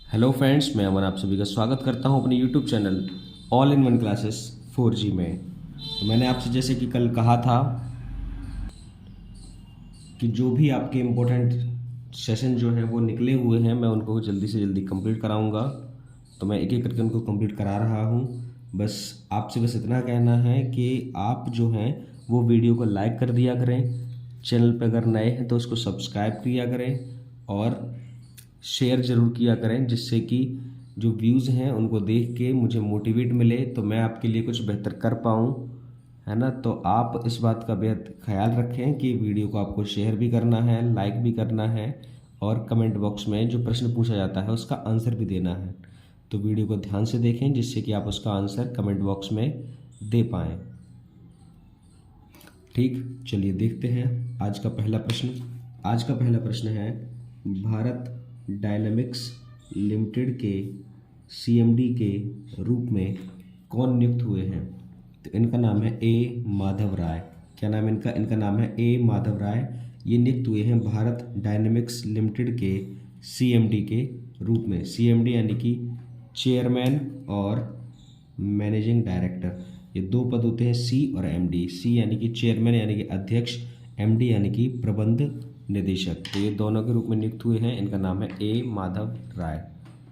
Hello friends, मैं अमन आप सभी का स्वागत करता हूं अपने YouTube channel all in one classes 4G में। तो मैंने आपसे जैसे कि कल कहा था कि जो भी आपके इम्पोर्टेंट सेशन जो हैं वो निकले हुए हैं, मैं उनको जल्दी से जल्दी कंप्लीट कराऊंगा। तो मैं एक एक करके उनको कंप्लीट करा रहा हूं। बस आपसे बस इतना कहना है कि आप जो हैं वो वीडियो को लाइक कर दिया करें, चैनल पर अगर नए हैं तो उसको सब्सक्राइब किया करें और शेयर ज़रूर किया करें, जिससे कि जो व्यूज़ हैं उनको देख के मुझे मोटिवेट मिले तो मैं आपके लिए कुछ बेहतर कर पाऊँ, है ना। तो आप इस बात का बेहद ख्याल रखें कि वीडियो को आपको शेयर भी करना है, लाइक भी करना है और कमेंट बॉक्स में जो प्रश्न पूछा जाता है उसका आंसर भी देना है। तो वीडियो को ध्यान से देखें जिससे कि आप उसका आंसर कमेंट बॉक्स में दे पाएँ। ठीक, चलिए देखते हैं आज का पहला प्रश्न। आज का पहला प्रश्न है, भारत डायनामिक्स लिमिटेड के सीएमडी के रूप में कौन नियुक्त हुए हैं? तो इनका नाम है ए माधव राय। क्या नाम है इनका? इनका नाम है ए माधव राय। ये नियुक्त हुए हैं भारत डायनामिक्स लिमिटेड के सीएमडी के रूप में। सीएमडी यानी कि चेयरमैन और मैनेजिंग डायरेक्टर, ये दो पद होते हैं, सी और एमडी। सी यानी कि चेयरमैन यानी कि अध्यक्ष, एमडी यानी कि प्रबंध निदेशक। तो ये दोनों के रूप में नियुक्त हुए हैं। इनका नाम है ए माधव राय।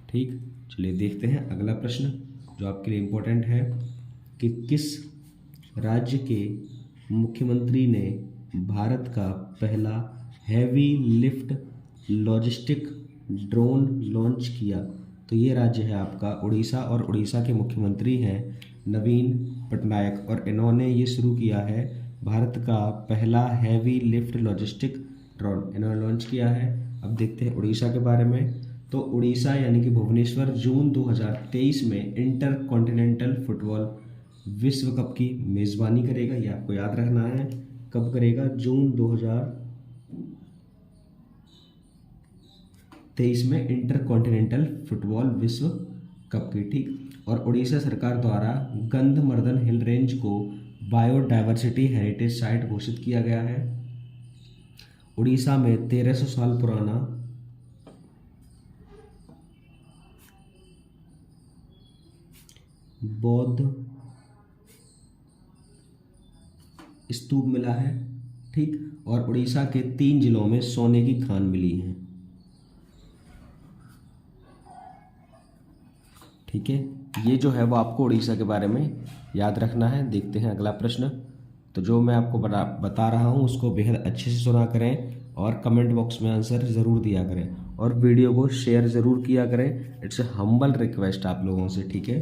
ठीक, चलिए देखते हैं अगला प्रश्न जो आपके लिए इम्पोर्टेंट है कि किस राज्य के मुख्यमंत्री ने भारत का पहला heavy lift logistic drone launch किया? तो ये राज्य है आपका उड़ीसा और उड़ीसा के मुख्यमंत्री हैं नवीन पटनायक और इन्होंने ये शुरू किया है भारत का पहला हैवी लिफ्ट लॉजिस्टिक ड्रोन इन्होंने लॉन्च किया है। अब देखते हैं उड़ीसा के बारे में। तो उड़ीसा यानी कि भुवनेश्वर जून 2023 में इंटर कॉन्टिनेंटल फुटबॉल विश्व कप की मेज़बानी करेगा। ये आपको याद रखना है, कब करेगा? जून 2023 में इंटर कॉन्टिनेंटल फुटबॉल विश्व कप की। ठीक, और उड़ीसा सरकार द्वारा गंधमर्दन हिल रेंज को बायोडाइवर्सिटी हेरिटेज साइट घोषित किया गया है। उड़ीसा में 1300 साल पुराना बौद्ध स्तूप मिला है। ठीक, और उड़ीसा के 3 जिलों में सोने की खान मिली है। ठीक है, ये जो है वो आपको उड़ीसा के बारे में याद रखना है। देखते हैं अगला प्रश्न। तो जो मैं आपको बता रहा हूँ उसको बेहद अच्छे से सुना करें और कमेंट बॉक्स में आंसर ज़रूर दिया करें और वीडियो को शेयर ज़रूर किया करें। इट्स ए हम्बल रिक्वेस्ट आप लोगों से। ठीक है,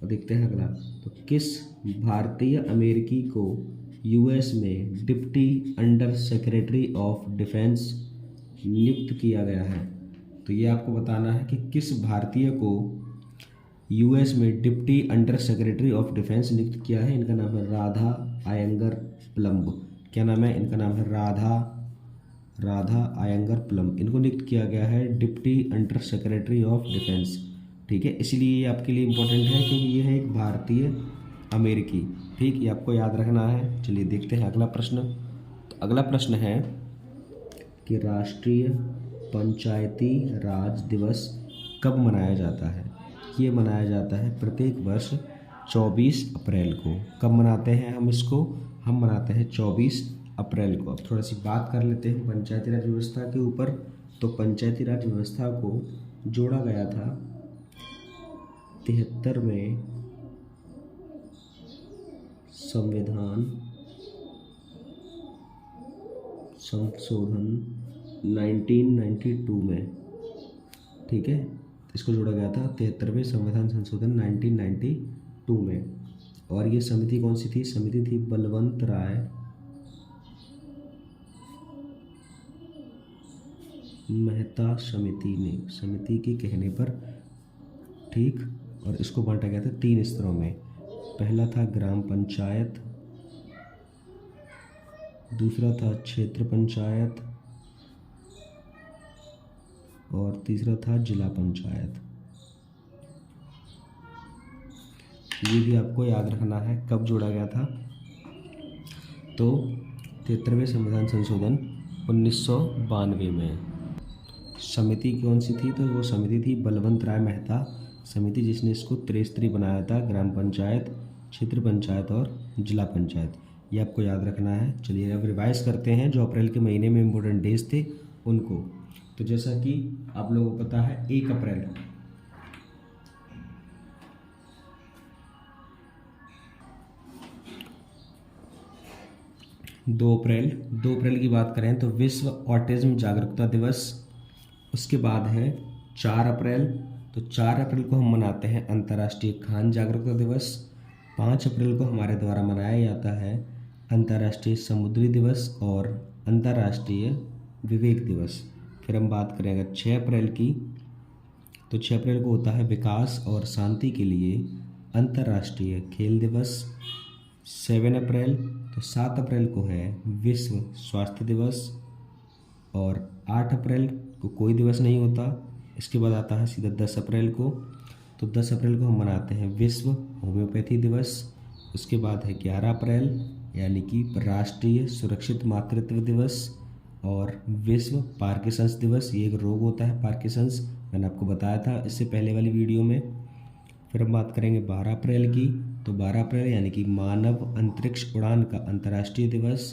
और देखते हैं अगला। तो किस भारतीय अमेरिकी को यूएस में deputy under secretary of defence नियुक्त किया गया है? तो ये आपको बताना है कि किस भारतीय को यूएस में deputy under secretary of defence नियुक्त किया है। इनका नाम है राधा आयंगर प्लम्ब। क्या नाम है? इनका नाम है राधा आयंगर प्लम्ब। इनको नियुक्त किया गया है deputy under secretary of defence. ठीक है, इसलिए ये आपके लिए इम्पोर्टेंट है क्योंकि ये है एक भारतीय अमेरिकी। ठीक, ये आपको याद रखना है। चलिए देखते हैं अगला प्रश्न। तो अगला प्रश्न है कि राष्ट्रीय पंचायती राज दिवस कब मनाया जाता है? ये मनाया जाता है प्रत्येक वर्ष 24 अप्रैल को। कब मनाते हैं हम इसको? हम मनाते हैं 24 अप्रैल को। अब थोड़ा सी बात कर लेते हैं पंचायती राज व्यवस्था के ऊपर। तो पंचायती राज व्यवस्था को जोड़ा गया था 73वें संविधान संशोधन 1992 में। ठीक है, इसको जोड़ा गया था 73वें संविधान संशोधन 1992 में। और ये समिति कौन सी थी? समिति थी बलवंत राय मेहता समिति के कहने पर। ठीक, और इसको बांटा गया था 3 स्तरों में। पहला था ग्राम पंचायत, दूसरा था क्षेत्र पंचायत और तीसरा था जिला पंचायत। ये भी आपको याद रखना है कब जोड़ा गया था। तो 73वें संविधान संशोधन 1992 में। समिति कौन सी थी? तो वो समिति थी बलवंत राय मेहता समिति, जिसने इसको त्रिस्तरीय बनाया था, ग्राम पंचायत, क्षेत्र पंचायत और जिला पंचायत। ये आपको याद रखना है। चलिए अब रिवाइज करते हैं जो अप्रैल के महीने में इम्पोर्टेंट डेज थे उनको। तो जैसा कि आप लोगों को पता है 1 अप्रैल, 2 अप्रैल की बात करें तो विश्व ऑटिज्म जागरूकता दिवस। उसके बाद है 4 अप्रैल, तो 4 अप्रैल को हम मनाते हैं अंतर्राष्ट्रीय खान जागरूकता दिवस। 5 अप्रैल को हमारे द्वारा मनाया जाता है अंतर्राष्ट्रीय समुद्री दिवस और अंतर्राष्ट्रीय विवेक दिवस। फिर हम बात करें अगर 6 अप्रैल की, तो 6 अप्रैल को होता है विकास और शांति के लिए अंतर्राष्ट्रीय खेल दिवस। 7 अप्रैल, तो 7 अप्रैल को है विश्व स्वास्थ्य दिवस। और 8 अप्रैल को कोई दिवस नहीं होता। इसके बाद आता है सीधा 10 अप्रैल को, तो 10 अप्रैल को हम मनाते हैं विश्व होम्योपैथी दिवस। उसके बाद है 11 अप्रैल यानी कि राष्ट्रीय सुरक्षित मातृत्व दिवस और विश्व पार्किंसंस दिवस। ये एक रोग होता है पार्किंसंस, मैंने आपको बताया था इससे पहले वाली वीडियो में। फिर हम बात करेंगे 12 अप्रैल की, तो 12 अप्रैल यानी कि मानव अंतरिक्ष उड़ान का अंतर्राष्ट्रीय दिवस।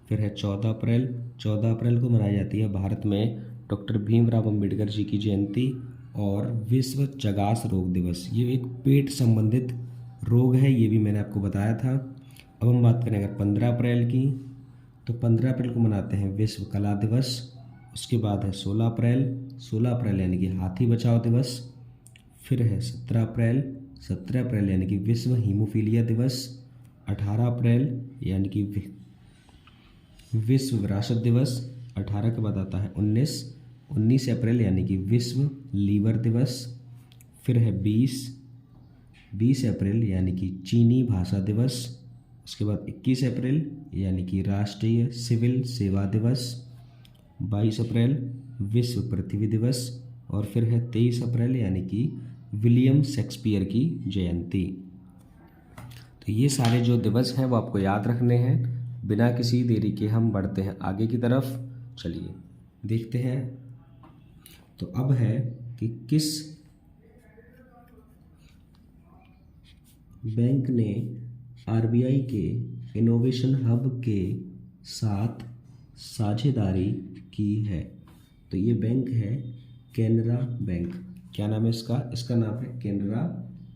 फिर है 14 अप्रैल, 14 अप्रैल को मनाई जाती है भारत में डॉक्टर भीमराव अंबेडकर जी की जयंती और विश्व चगास रोग दिवस। ये एक पेट संबंधित रोग है, ये भी मैंने आपको बताया था। अब हम बात करें अगर 15 अप्रैल की, तो 15 अप्रैल को मनाते हैं विश्व कला दिवस। उसके बाद है 16 अप्रैल, 16 अप्रैल यानी कि हाथी बचाओ दिवस। फिर है 17 अप्रैल, 17 अप्रैल यानी कि विश्व हीमोफीलिया दिवस। 18 अप्रैल यानी कि विश्व विरासत दिवस। 18 के बाद आता है 19 अप्रैल यानी कि विश्व लीवर दिवस। फिर है 20 अप्रैल यानी कि चीनी भाषा दिवस। उसके बाद 21 अप्रैल यानी कि राष्ट्रीय सिविल सेवा दिवस। 22 अप्रैल विश्व पृथ्वी दिवस। और फिर है 23 अप्रैल यानी कि विलियम शेक्सपियर की जयंती। तो ये सारे जो दिवस हैं वो आपको याद रखने हैं। बिना किसी देरी के हम बढ़ते हैं आगे की तरफ। चलिए देखते हैं। तो अब है कि किस बैंक ने आरबीआई के इनोवेशन हब के साथ साझेदारी की है? तो ये बैंक है कैनरा बैंक। क्या नाम है इसका? इसका नाम है कैनरा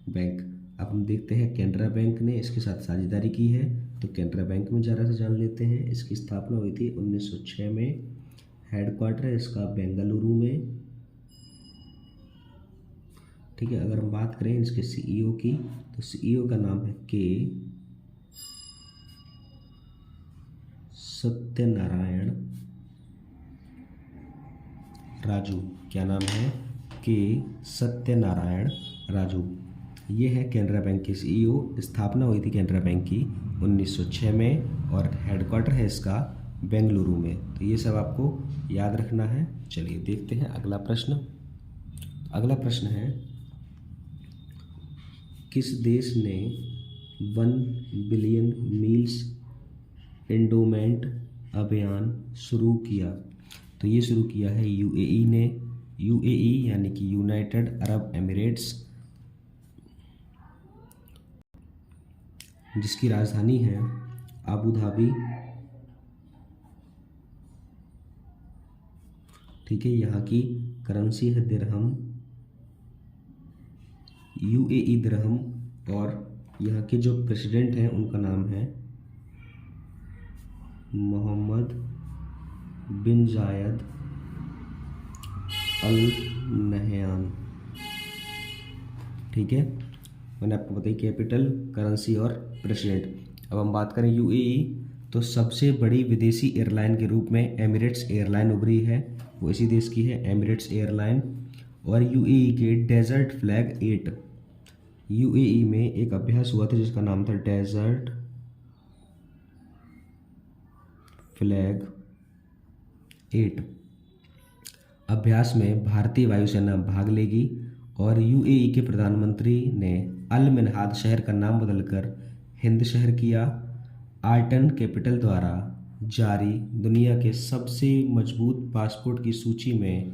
बैंक। अब हम देखते हैं कैनरा बैंक ने इसके साथ साझेदारी की है, तो कैनरा बैंक में ज़रा से जान लेते हैं। इसकी स्थापना हुई थी 1906 में। हेडक्वार्टर है इसका बेंगलुरु में। ठीक है, अगर हम बात करें इसके सीईओ की, तो सीईओ का नाम है के सत्यनारायण राजू। क्या नाम है? के सत्यनारायण राजू। ये है कैनरा बैंक के सीईओ। स्थापना हुई थी कैनरा बैंक की 1906 में और हेडक्वार्टर है इसका बेंगलुरु में। तो ये सब आपको याद रखना है। चलिए देखते हैं अगला प्रश्न। अगला प्रश्न है, किस देश ने 1 बिलियन मील्स एंडोमेंट अभियान शुरू किया? तो ये शुरू किया है यूएई ने। यूएई यानी कि यूनाइटेड अरब एमिरेट्स, जिसकी राजधानी है अबू धाबी। ठीक है, यहाँ की करेंसी है दिरहम, यूएई दिरहम। और यहाँ के जो प्रेसिडेंट हैं उनका नाम है मोहम्मद बिन जायद अल नहयान। ठीक है, मैंने आपको बताई कैपिटल, करेंसी और प्रेसिडेंट। अब हम बात करें यूएई, तो सबसे बड़ी विदेशी एयरलाइन के रूप में एमिरेट्स एयरलाइन उभरी है। वो इसी देश की है, एमिरेट्स एयरलाइन। और यूएई के डेजर्ट फ्लैग 8, यूएई में एक अभ्यास हुआ था जिसका नाम था डेजर्ट फ्लैग 8। अभ्यास में भारतीय वायुसेना भाग लेगी और यूएई के प्रधानमंत्री ने अल मिनहाद शहर का नाम बदलकर हिंद शहर किया। आर्टन कैपिटल द्वारा जारी दुनिया के सबसे मजबूत पासपोर्ट की सूची में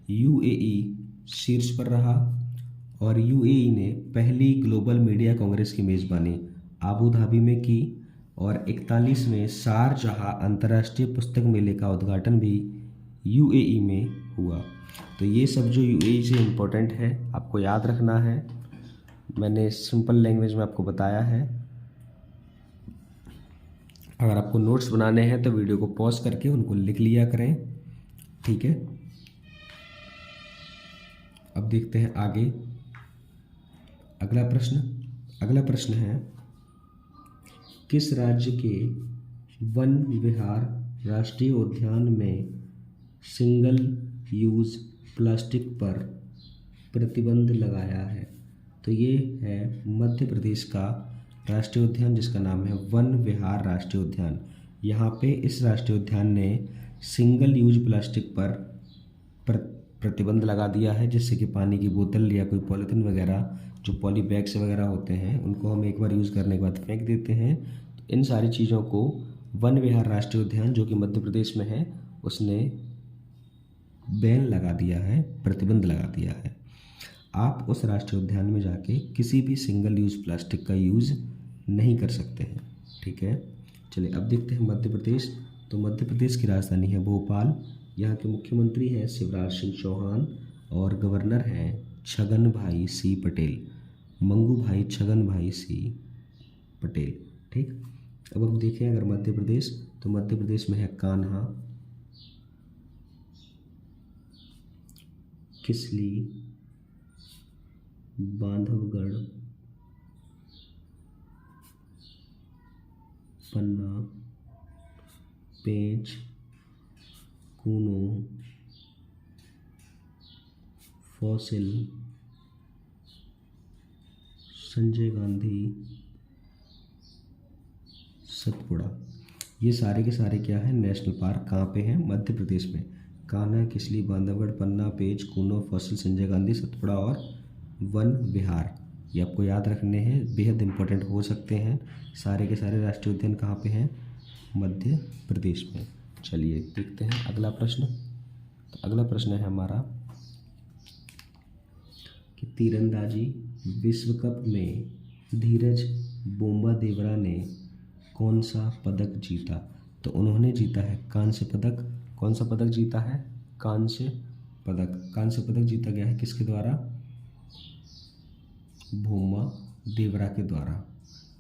यूएई शीर्ष पर रहा और यूएई ने पहली ग्लोबल मीडिया कांग्रेस की मेज़बानी आबू धाबी में की और 41वें शारजाह अंतर्राष्ट्रीय पुस्तक मेले का उद्घाटन भी यूएई में हुआ। तो ये सब जो यूएई से इम्पोर्टेंट है आपको याद रखना है। मैंने सिंपल लैंग्वेज में आपको बताया है। अगर आपको नोट्स बनाने हैं तो वीडियो को पॉज करके उनको लिख लिया करें, ठीक है। अब देखते हैं आगे अगला प्रश्न है, किस राज्य के वन विहार राष्ट्रीय उद्यान में सिंगल यूज प्लास्टिक पर प्रतिबंध लगाया है? तो ये है मध्य प्रदेश का राष्ट्रीय उद्यान जिसका नाम है वन विहार राष्ट्रीय उद्यान। यहाँ पे इस राष्ट्रीय उद्यान ने सिंगल यूज प्लास्टिक पर प्रतिबंध लगा दिया है, जिससे कि पानी की बोतल या कोई पॉलीथीन वगैरह जो पॉली बैग्स वगैरह होते हैं उनको हम एक बार यूज़ करने के बाद फेंक देते हैं। तो इन सारी चीज़ों को वन विहार राष्ट्रीय उद्यान जो कि मध्य प्रदेश में है उसने बैन लगा दिया है, प्रतिबंध लगा दिया है। आप उस राष्ट्रीय उद्यान में जाके किसी भी सिंगल यूज़ प्लास्टिक का यूज़ नहीं कर सकते हैं, ठीक है। चलिए अब देखते हैं मध्य प्रदेश। तो मध्य प्रदेश की राजधानी है भोपाल। यहाँ के मुख्यमंत्री हैं शिवराज सिंह चौहान और गवर्नर हैं छगन भाई सी पटेल, मंगू भाई छगन भाई सी पटेल, ठीक। अब हम देखें अगर मध्य प्रदेश, तो मध्य प्रदेश में है कान्हा, किसली, बांधवगढ़, पन्ना, पेंच, कूनो, फॉसिल, संजय गांधी, सतपुड़ा। ये सारे के सारे क्या है, नेशनल पार्क कहाँ पे हैं? मध्य प्रदेश में। कान्हा, किसली, बांधवगढ़, पन्ना, पेंच, कूनो, फॉसिल, संजय गांधी, सतपुड़ा और वन विहार। ये आपको याद रखने हैं, बेहद इंपॉर्टेंट हो सकते हैं। सारे के सारे राष्ट्रीय उद्यान कहाँ पे हैं? मध्य प्रदेश में। चलिए देखते हैं अगला प्रश्न। तो अगला प्रश्न है हमारा कि तीरंदाजी विश्व कप में धीरज बोम्बादेवरा ने कौन सा पदक जीता? तो उन्होंने जीता है कांस्य पदक। कौन सा पदक जीता है? कांस्य पदक। कांस्य पदक जीता गया है किसके द्वारा? बोम्बादेवरा के द्वारा,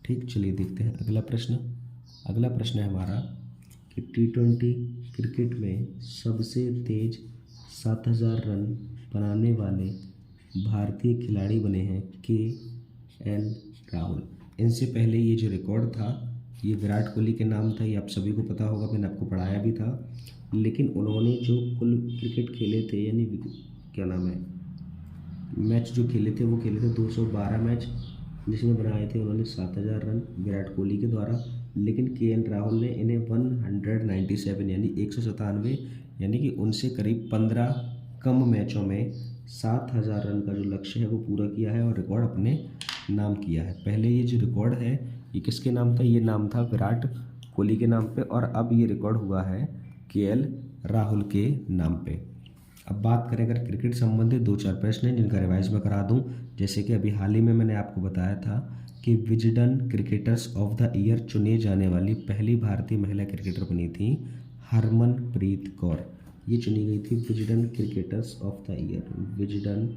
ठीक। चलिए देखते हैं अगला प्रश्न। अगला प्रश्न है हमारा कि T20 क्रिकेट में सबसे तेज 7000 रन बनाने वाले भारतीय खिलाड़ी बने हैं KL राहुल। इनसे पहले ये जो रिकॉर्ड था ये विराट कोहली के नाम था, ये आप सभी को पता होगा, मैंने आपको पढ़ाया भी था। लेकिन उन्होंने जो कुल क्रिकेट खेले थे, यानी क्या नाम है, मैच जो खेले थे वो खेले थे 212 मैच, जिसमें बनाए थे उन्होंने 7000 रन विराट कोहली के द्वारा। लेकिन KL राहुल ने इन्हें 197 यानी 197 यानी कि उनसे करीब 15 कम मैचों में 7000 रन का जो लक्ष्य है वो पूरा किया है और रिकॉर्ड अपने नाम किया है। पहले ये जो रिकॉर्ड है ये किसके नाम था? ये नाम था विराट कोहली के नाम पे, और अब ये रिकॉर्ड हुआ है KL राहुल के नाम पे। अब बात करें अगर क्रिकेट संबंधित 2-4 प्रश्न हैं जिनका रिवाइज मैं करा दूं। जैसे कि अभी हाल ही में मैंने आपको बताया था कि Wisden cricketers of the year चुने जाने वाली पहली भारतीय महिला क्रिकेटर बनी थी हरमनप्रीत कौर। ये चुनी गई थी Wisden cricketers of the year, Wisden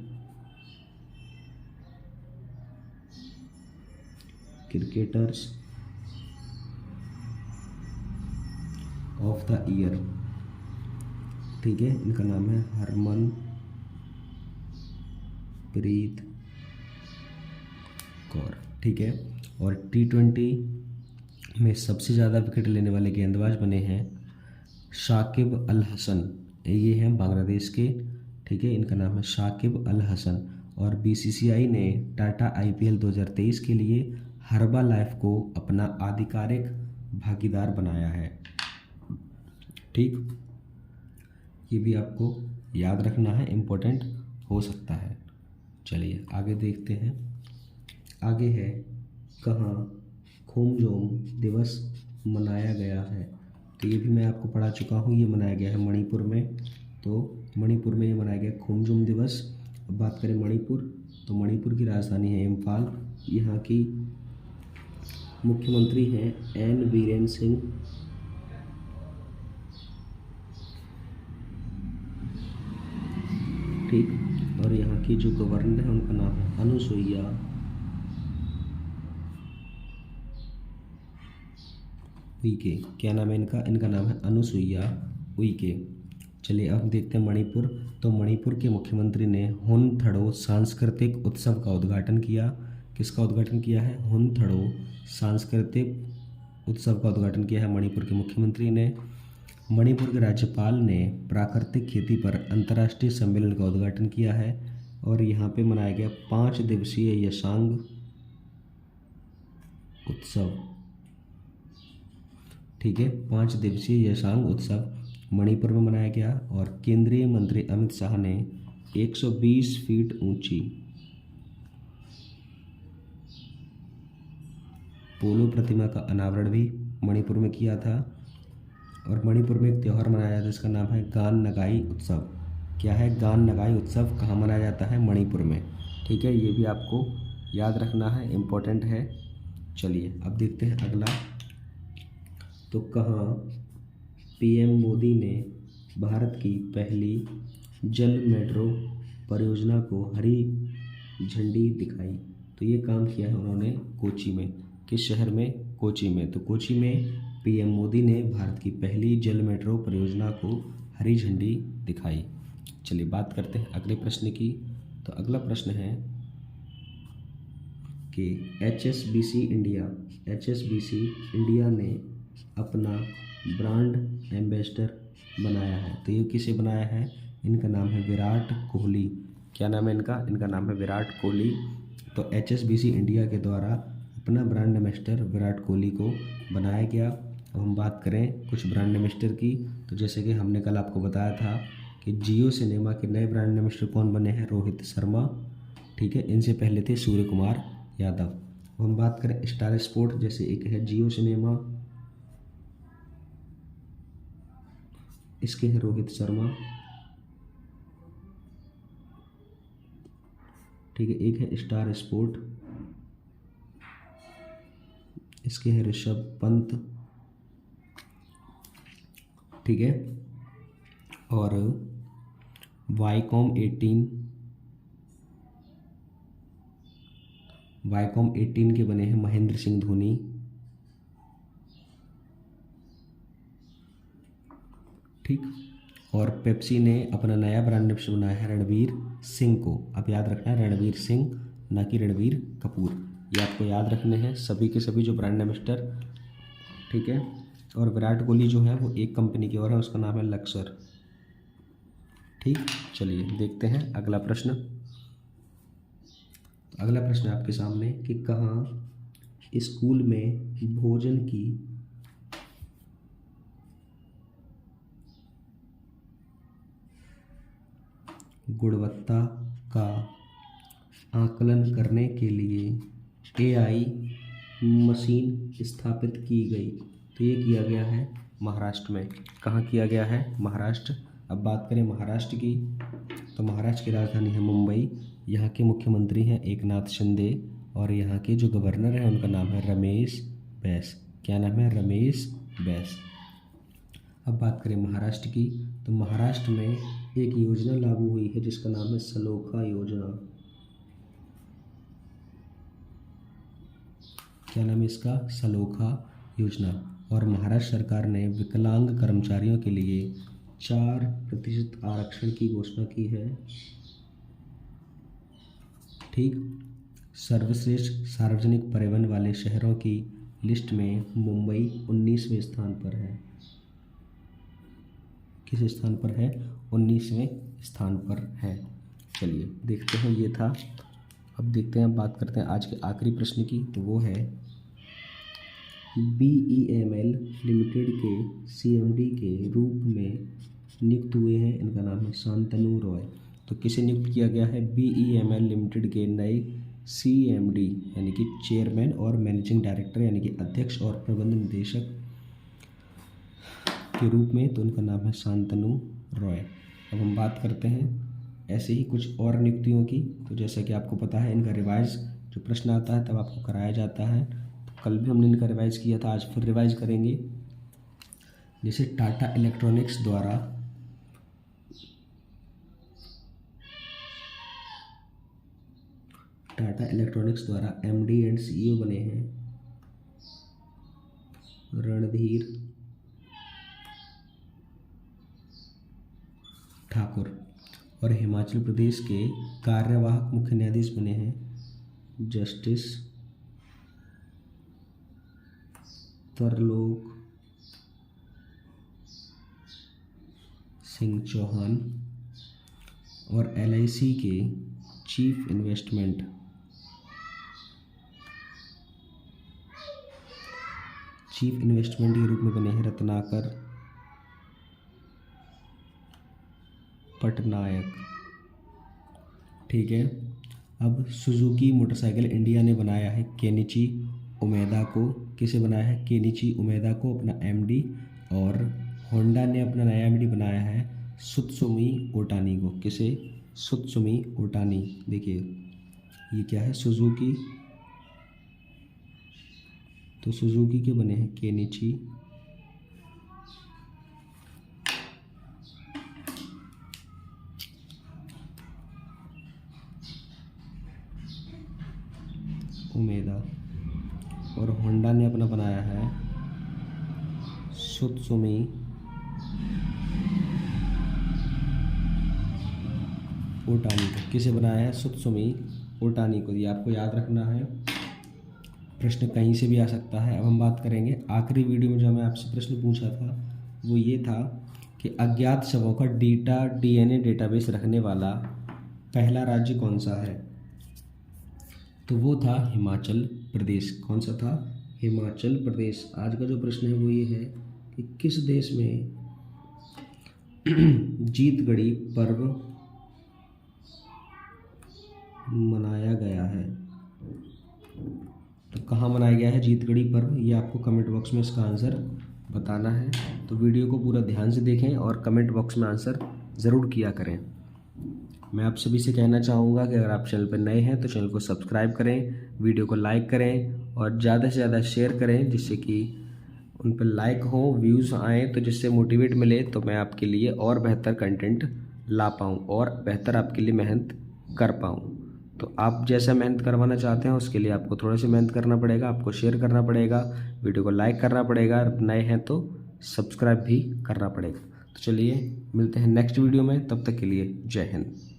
cricketers of the year, ठीक है। इनका नाम है हरमनप्रीत कौर, ठीक है। और T20 में सबसे ज़्यादा विकेट लेने वाले गेंदबाज बने हैं शाकिब अल हसन। ये हैं बांग्लादेश के, ठीक है। इनका नाम है शाकिब अल हसन। और BCCI ने टाटा IPL 2023 के लिए हर्बा लाइफ को अपना आधिकारिक भागीदार बनाया है, ठीक। ये भी आपको याद रखना है, इम्पोर्टेंट हो सकता है। चलिए आगे देखते हैं। आगे है कहाँ खोमजोम दिवस मनाया गया है? तो ये भी मैं आपको पढ़ा चुका हूँ। ये मनाया गया है मणिपुर में। तो मणिपुर में ये मनाया गया खोमजुम दिवस। अब बात करें मणिपुर, तो मणिपुर की राजधानी है इम्फाल। यहाँ की मुख्यमंत्री हैं एन बीरेन सिंह। ठीक, और यहाँ की जो गवर्नर है उनका नाम है अनुसुईया उइके। क्या नाम है इनका? इनका नाम है अनुसुईया उइके। चलिए अब देखते हैं मणिपुर। तो मणिपुर के मुख्यमंत्री ने हुनथड़ो सांस्कृतिक उत्सव का उद्घाटन किया। किसका उद्घाटन किया है? हुनथड़ो सांस्कृतिक उत्सव का उद्घाटन किया है मणिपुर के मुख्यमंत्री ने। मणिपुर के राज्यपाल ने प्राकृतिक खेती पर अंतर्राष्ट्रीय सम्मेलन का उद्घाटन किया है और यहाँ पे मनाया गया 5 दिवसीय यशांग उत्सव। ठीक है, 5 दिवसीय यशांग उत्सव मणिपुर में मनाया गया और केंद्रीय मंत्री अमित शाह ने 120 फीट ऊंची पोलो प्रतिमा का अनावरण भी मणिपुर में किया था। और मणिपुर में एक त्यौहार मनाया जाता है जिसका नाम है गान नगाई उत्सव। क्या है? गान नगाई उत्सव कहाँ मनाया जाता है? मणिपुर में। ठीक है, ये भी आपको याद रखना है, इम्पोर्टेंट है। चलिए अब देखते हैं अगला। तो कहाँ पीएम मोदी ने भारत की पहली जल मेट्रो परियोजना को हरी झंडी दिखाई? तो ये काम किया है उन्होंने कोची में। किस शहर में? कोची में। तो कोची में पीएम मोदी ने भारत की पहली जल मेट्रो परियोजना को हरी झंडी दिखाई। चलिए बात करते हैं अगले प्रश्न की। तो अगला प्रश्न है कि HSBC इंडिया ने अपना ब्रांड एम्बेसडर बनाया है। तो ये किसे बनाया है? इनका नाम है विराट कोहली। क्या नाम है इनका? इनका नाम है विराट कोहली। तो HSBC इंडिया के द्वारा अपना ब्रांड एम्बेसडर विराट कोहली को बनाया गया। अब हम बात करें कुछ ब्रांड एम्बेसडर की। तो जैसे कि हमने कल आपको बताया था कि जियो सिनेमा के नए ब्रांड एम्बेसडर कौन बने हैं? रोहित शर्मा। ठीक है, इनसे पहले थे सूर्य कुमार यादव। अब हम बात करें स्टार स्पोर्ट, जैसे एक है जियो सिनेमा, इसके हैं रोहित शर्मा। ठीक है, एक है स्टार स्पोर्ट, इसके हैं ऋषभ पंत। ठीक है, और वाईकॉम 18 के बने हैं महेंद्र सिंह धोनी। ठीक, और पेप्सी ने अपना नया ब्रांड एम्बेसडर बनाया है रणवीर सिंह को। अब याद रखना है रणवीर सिंह, ना कि रणवीर कपूर। ये आपको याद रखने हैं सभी के सभी जो ब्रांड एम्बेसडर। ठीक है, और विराट कोहली जो है वो एक कंपनी की और है, उसका नाम है लक्सर। ठीक, चलिए देखते हैं अगला प्रश्न। अगला प्रश्न आपके सामने कि कहाँ स्कूल में भोजन की गुणवत्ता का आकलन करने के लिए AI मशीन स्थापित की गई? तो ये किया गया है महाराष्ट्र में। कहाँ किया गया है? महाराष्ट्र। अब बात करें महाराष्ट्र की, तो महाराष्ट्र की राजधानी है मुंबई। यहाँ के मुख्यमंत्री हैं एकनाथ शिंदे और यहाँ के जो गवर्नर हैं उनका नाम है रमेश बैस। क्या नाम है? रमेश बैस। अब बात करें महाराष्ट्र की, तो महाराष्ट्र में एक योजना लागू हुई है जिसका नाम है सलोखा योजना। क्या नाम है इसका? सलोखा योजना। और महाराष्ट्र सरकार ने विकलांग कर्मचारियों के लिए 4% आरक्षण की घोषणा की है। ठीक, सर्वश्रेष्ठ सार्वजनिक परिवहन वाले शहरों की लिस्ट में मुंबई 19वें स्थान पर है। किस स्थान पर है? 19वें स्थान पर है। चलिए देखते हैं, ये था। अब देखते हैं, बात करते हैं आज के आखिरी प्रश्न की। तो वो है BEML लिमिटेड के CMD के रूप में नियुक्त हुए हैं, इनका नाम है शांतनु रॉय। तो किसे नियुक्त किया गया है? BEML लिमिटेड के नए CMD यानी कि चेयरमैन और मैनेजिंग डायरेक्टर यानी कि अध्यक्ष और प्रबंध निदेशक के रूप में। तो उनका नाम है शांतनु रॉय। अब हम बात करते हैं ऐसे ही कुछ और नियुक्तियों की। तो जैसा कि आपको पता है, इनका रिवाइज जो प्रश्न आता है तब आपको कराया जाता है। तो कल भी हमने इनका रिवाइज किया था, आज फिर रिवाइज करेंगे। जैसे टाटा इलेक्ट्रॉनिक्स द्वारा MD एंड CEO बने हैं रणधीर ठाकुर, और हिमाचल प्रदेश के कार्यवाहक मुख्य न्यायाधीश बने हैं जस्टिस तरलोक सिंह चौहान, और LIC के चीफ इन्वेस्टमेंट के रूप में बने हैं रत्नाकर पटनायक। ठीक है। अब सुजुकी मोटरसाइकिल इंडिया ने बनाया है केनिची उमेदा को। किसे बनाया है? केनिची उमेदा को अपना MD, और होंडा ने अपना नया MD बनाया है सुत्सुमी ओटानी को। किसे? सुत्सुमी ओटानी। देखिए ये क्या है? सुजुकी। तो सुजुकी के बने हैं केनिची उमेदा, और होंडा ने अपना बनाया है सुत्सुमी ओटानी को। किसे बनाया है? सुत्सुमी ओटानी को। ये आपको याद रखना है, प्रश्न कहीं से भी आ सकता है। अब हम बात करेंगे आखिरी वीडियो में जो मैं आपसे प्रश्न पूछा था वो ये था कि अज्ञात शवों का DNA डेटाबेस रखने वाला पहला राज्य कौन सा है? तो वो था हिमाचल प्रदेश। कौन सा था? हिमाचल प्रदेश। आज का जो प्रश्न है वो ये है कि किस देश में जीतगढ़ी पर्व मनाया गया है? तो कहाँ मनाया गया है जीतगढ़ी पर्व? ये आपको कमेंट बॉक्स में इसका आंसर बताना है। तो वीडियो को पूरा ध्यान से देखें और कमेंट बॉक्स में आंसर ज़रूर किया करें। मैं आप सभी से कहना चाहूँगा कि अगर आप चैनल पर नए हैं तो चैनल को सब्सक्राइब करें, वीडियो को लाइक करें और ज़्यादा से ज़्यादा शेयर करें, जिससे कि उन पर लाइक हो, व्यूज़ आएँ, तो जिससे मोटिवेट मिले, तो मैं आपके लिए और बेहतर कंटेंट ला पाऊँ और बेहतर आपके लिए मेहनत कर पाऊँ। तो आप जैसा मेहनत करवाना चाहते हैं उसके लिए आपको थोड़ा सा मेहनत करना पड़ेगा, आपको शेयर करना पड़ेगा, वीडियो को लाइक करना पड़ेगा, नए हैं तो सब्सक्राइब भी करना पड़ेगा। तो चलिए मिलते हैं नेक्स्ट वीडियो में, तब तक के लिए जय हिंद।